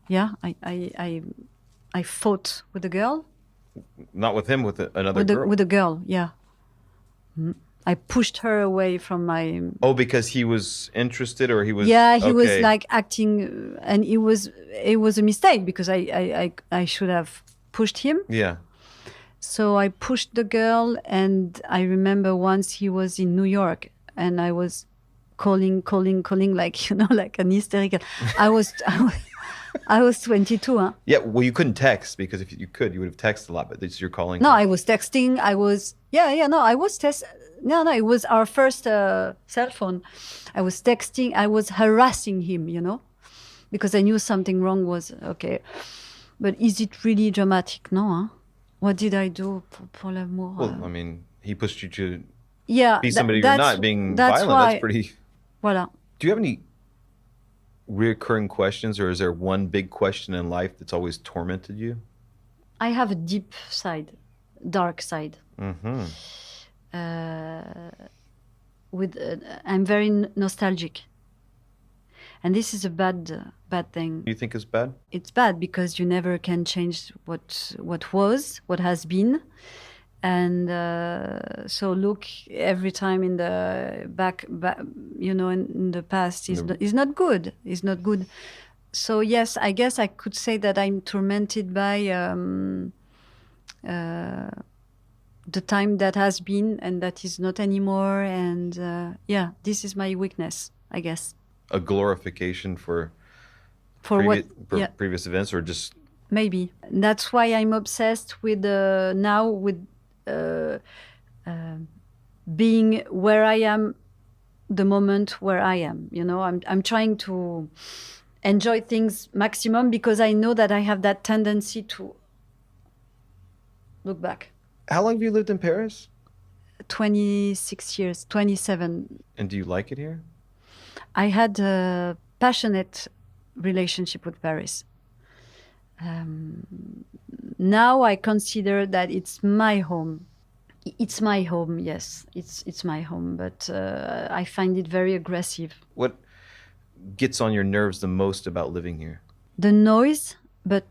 Yeah, I fought with a girl. Not with him, with another girl? With a girl, yeah. I pushed her away from my... Oh, because he was interested, or he was... Yeah, he was like acting, and it was a mistake because I should have pushed him. Yeah. So I pushed the girl, and I remember once he was in New York, and I was calling, like, like an hysterical. I was 22, huh? Yeah, well, you couldn't text because if you could, you would have texted a lot, but you're calling. No, I was texting. I was it was our first cell phone. I was texting. I was harassing him, because I knew something wrong was okay. But is it really dramatic? No, huh? What did I do pour l'amour? Well, I mean, he pushed you to Yeah, be somebody you're not. Being violent, that's pretty... Voilà. Do you have any recurring questions, or is there one big question in life that's always tormented you? I have a deep side, dark side. Mm-hmm. I'm very nostalgic, and this is a bad thing. You think it's bad? It's bad because you never can change what has been, and so look every time in the back in the past is not good. Is not good. So yes, I guess I could say that I'm tormented by the time that has been and that is not anymore. And this is my weakness, I guess. A glorification for previous events, or just... Maybe. That's why I'm obsessed with now with being where I am, the moment where I am. I'm trying to enjoy things maximum because I know that I have that tendency to look back. How long have you lived in Paris? 26 years, 27. And do you like it here? I had a passionate relationship with Paris. Now I consider that it's my home. It's my home, yes. It's my home, but I find it very aggressive. What gets on your nerves the most about living here? The noise, but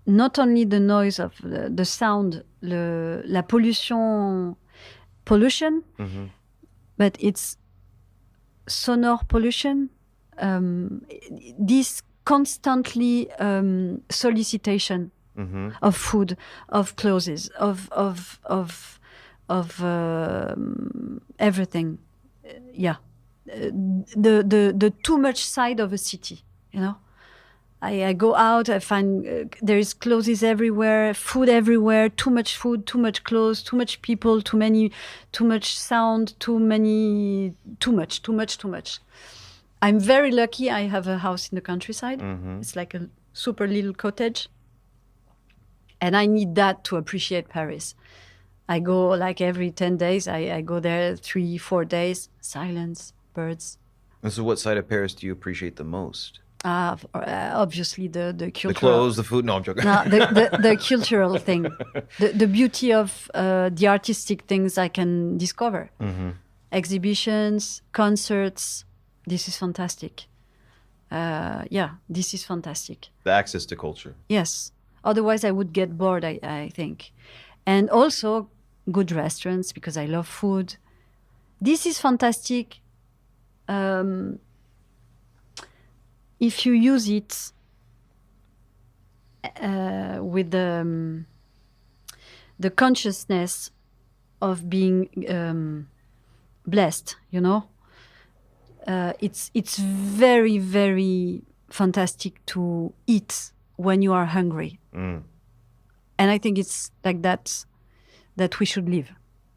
not only the noise of the sound, la pollution, mm-hmm. but it's sonore pollution. This constantly solicitation mm-hmm. of food, of clothes, of everything. The too much side of a city, I go out, I find there is clothes everywhere, food everywhere, too much food, too much clothes, too much people, too much sound, too much. I'm very lucky I have a house in the countryside. Mm-hmm. It's like a super little cottage. And I need that to appreciate Paris. I go like every 10 days, I go there 3-4 days, silence, birds. And so what side of Paris do you appreciate the most? Obviously the cultural... The clothes, the food? No, I'm joking. No, the cultural thing. The beauty of the artistic things I can discover. Mm-hmm. Exhibitions, concerts. This is fantastic. This is fantastic. The access to culture. Yes. Otherwise, I would get bored, I think. And also good restaurants, because I love food. This is fantastic. If you use it with the consciousness of being blessed, it's very, very fantastic to eat when you are hungry. Mm. And I think it's like that we should live.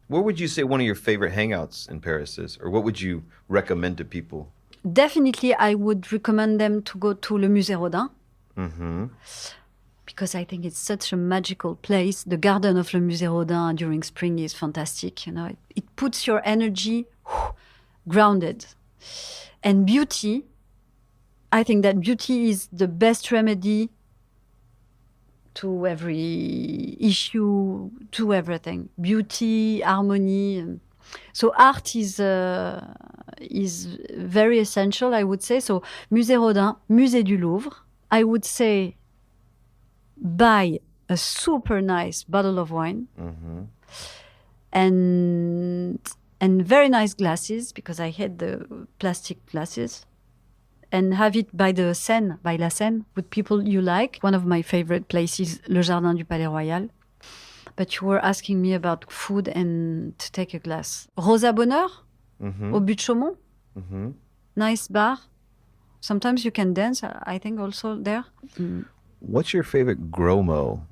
What would you say one of your favorite hangouts in Paris is? Or what would you recommend to people? Definitely, I would recommend them to go to Le Musée Rodin. Mm-hmm. Because I think it's such a magical place. The garden of Le Musée Rodin during spring is fantastic. It puts your energy grounded. And beauty, I think that beauty is the best remedy to every issue, to everything. Beauty, harmony. So art is very essential, I would say. So Musée Rodin, Musée du Louvre. I would say buy a super nice bottle of wine. Mm-hmm. And very nice glasses, because I hate the plastic glasses. And have it by the Seine, by la Seine, with people you like. One of my favorite places, Le Jardin du Palais Royal. But you were asking me about food and to take a glass. Rosa Bonheur, mm-hmm. au But de Chaumont. Nice bar. Sometimes you can dance, I think, also there. What's your favorite Gromo?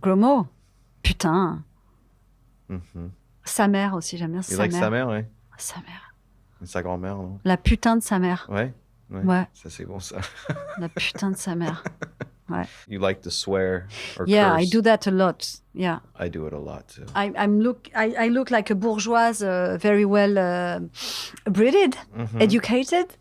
Gros mots. Putain. Sa mère aussi, j'aime bien You sa like mère. sa mère, ouais? Sa mère. Sa grand-mère, non? La putain de sa mère. Ouais? Ouais. Ouais. Ça, c'est bon, ça. La putain de sa mère. Ouais. You like to swear or Yeah, curse? I do that a lot. Yeah. I do it a lot, too. I look like a bourgeoise, very well breeded, educated,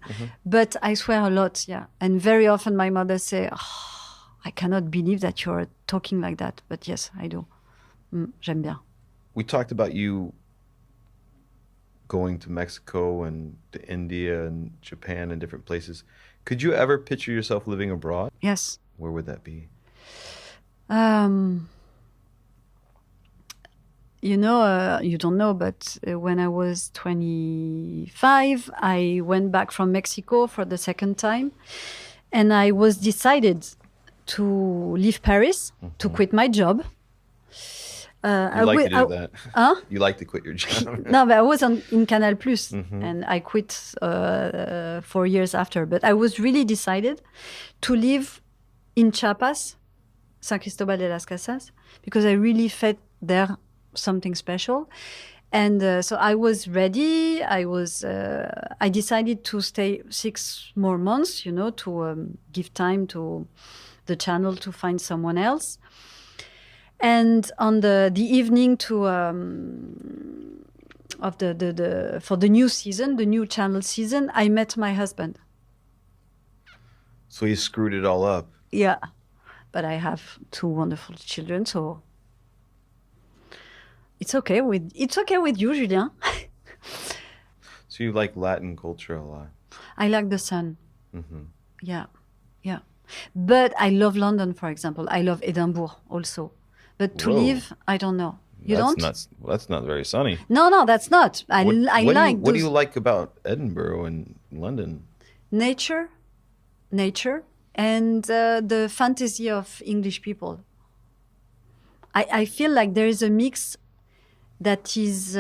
but I swear a lot, yeah. And very often my mother say, oh, I cannot believe that you're talking like that. But yes, I do. J'aime bien. We talked about you going to Mexico and to India and Japan and different places. Could you ever picture yourself living abroad? Yes. Where would that be? You know, you don't know, but when I was 25, I went back from Mexico for the second time. And I was decided to leave Paris, to quit my job. You like to do that. Huh? You like to quit your job. No, but I was in Canal Plus, and I quit 4 years after. But I was really decided to live in Chiapas, San Cristobal de las Casas, because I really felt there something special. And so I was ready. I decided to stay 6 more months, you know, to give time to the channel to find someone else. And on the evening of the for the new season, the new channel season, I met my husband. So you screwed it all up. Yeah, but I have 2 wonderful children, so it's okay with you, Julien. So you like Latin culture a lot. I like the sun. Yeah. But I love London, for example. I love Edinburgh also. But to Whoa. live, I don't know. You don't? That's not very sunny. No, that's not. What do those you like about Edinburgh and London? nature, and the fantasy of English people. I feel like there is a mix that is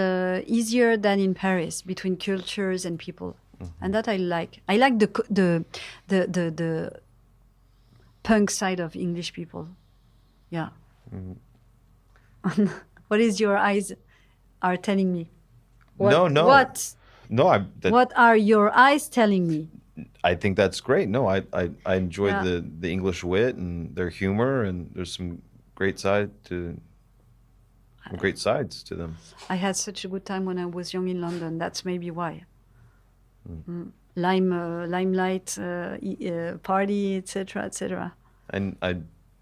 easier than in Paris between cultures and people, and that I like. I like the punk side of English people. Yeah. What is your eyes are telling me? No. What? No, What are your eyes telling me? I think that's great. No, I enjoy Yeah. the English wit and their humor, and there's some great sides to them. I had such a good time when I was young in London. That's maybe why. Limelight party, etc., etc. And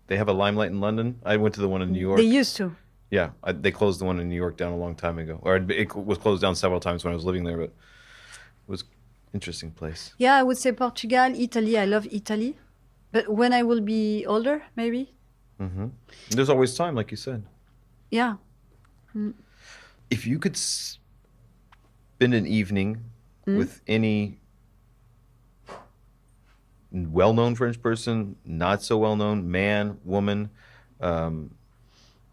they have a Limelight in London. I went to the one in New York. They used to. Yeah, they closed the one in New York down a long time ago. Or it was closed down several times when I was living there, but it was an interesting place. Yeah, I would say Portugal, Italy. I love Italy. But when I will be older, maybe. There's always time, like you said. Yeah. If you could spend an evening with any well-known French person, not so well-known, man, woman,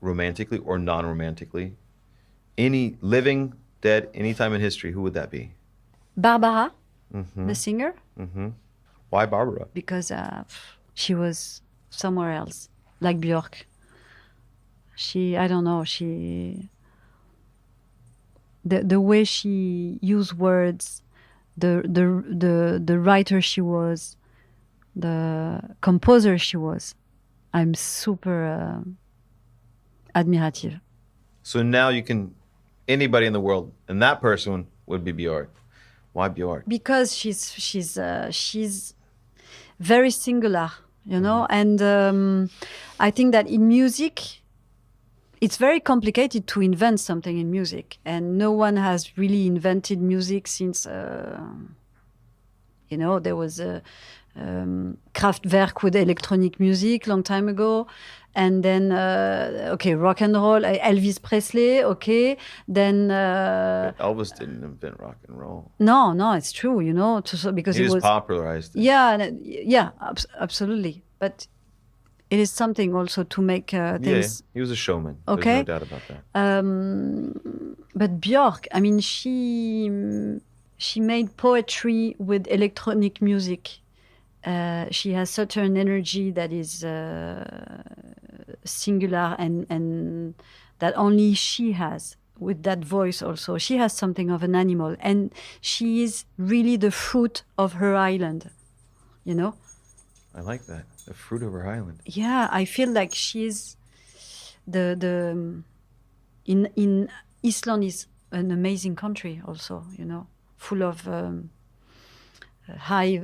romantically or non-romantically, any living, dead, any time in history, who would that be? Barbara, the singer, Why Barbara? because she was somewhere else, like Björk. I don't know, the way she used words, the writer she was, the composer she was, I'm super admirative. So now you can, anybody in the world, and that person would be Björk. Why Björk? Because she's very singular, you know, and I think that in music, it's very complicated to invent something in music, and no one has really invented music since, you know, there was a Kraftwerk with electronic music long time ago, and then rock and roll, Elvis Presley, then Elvis didn't invent rock and roll. no, it's true, you know, because He it just was popularized it. yeah, absolutely, but it is something also to make things. Yeah, he was a showman. Okay. There's no doubt about that. But Björk, I mean, she made poetry with electronic music. She has such an energy that is singular and that only she has, with that voice also. She has something of an animal, and she is really the fruit of her island, you know? I like that. The fruit of her island. Yeah, I feel like she is in Iceland is an amazing country also, you know, full of high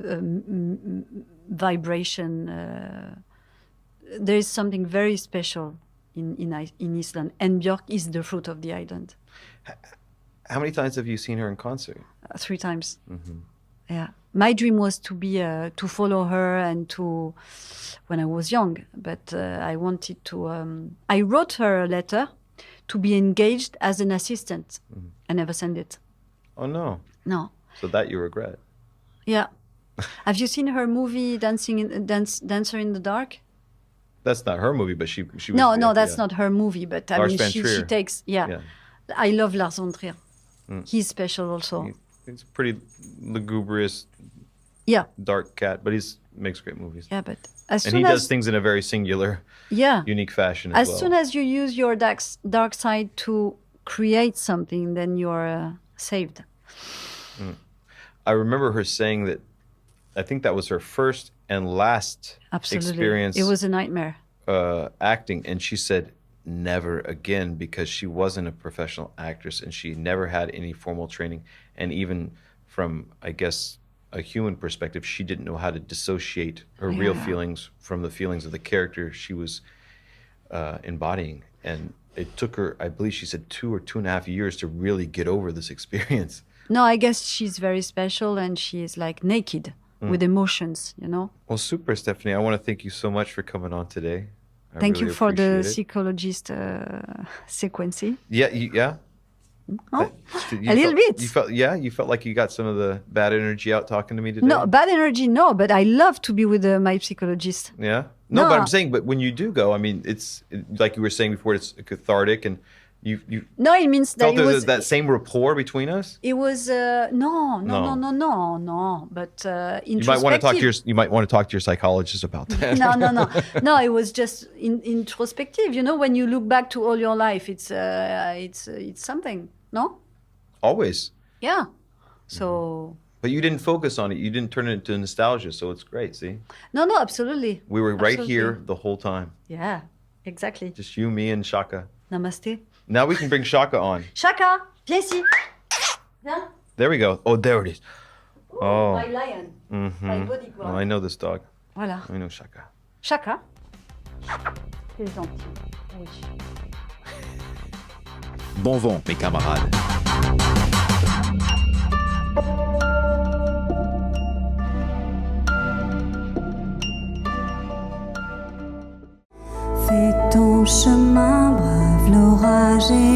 vibration. There is something very special in Iceland, and Björk is the fruit of the island. How many times have you seen her in concert? 3 times. Mm-hmm. Yeah, my dream was to be to follow her and to when I was young, but I wanted to. I wrote her a letter to be engaged as an assistant. Mm-hmm. I never sent it. Oh no! No. So that you regret? Yeah. Have you seen her movie Dancer in the Dark? That's not her movie, but she was. No, that's not her movie. But I Lars mean, von she Trier. takes. Yeah. I love Lars von Trier. He's special also. He's a pretty lugubrious, dark cat, but he makes great movies. Yeah, but and he does things in a very singular, unique fashion as well. As soon as you use your dark side to create something, then you're saved. I remember her saying that. I think that was her first and last experience. It was a nightmare. Acting, and she said never again, because she wasn't a professional actress and she never had any formal training. And even from, I guess, a human perspective, she didn't know how to dissociate her real feelings from the feelings of the character she was embodying. And it took her, I believe she said 2 or 2.5 years to really get over this experience. No, I guess she's very special, and she is like naked with emotions, you know? Well, super, Stephanie. I want to thank you so much for coming on today. Thank you for the psychologist sequence. Yeah. Oh, a little bit. You felt like you got some of the bad energy out talking to me today? No, bad energy, no, but I love to be with my psychologist. Yeah? No, but I'm saying, but when you do go, I mean, it's like you were saying before, it's cathartic, and you No, it means that felt it was that same rapport between us? It was no, but You might want to talk to your psychologist about that. No, it was just introspective. You know, when you look back to all your life, it's something. No. Always. Yeah. So. But you didn't focus on it. You didn't turn it into nostalgia. So it's great. See. No, absolutely. We were right here the whole time. Yeah. Exactly. Just you, me, and Shaka. Namaste. Now we can bring Shaka on. Shaka, viens ici. Viens. There we go. Oh, there it is. Oh. My lion. My bodyguard. Oh, I know this dog. Voilà. I know Shaka. Shaka. C'est gentil. Oui. Bon vent, mes camarades. Fais ton chemin, brave l'orage et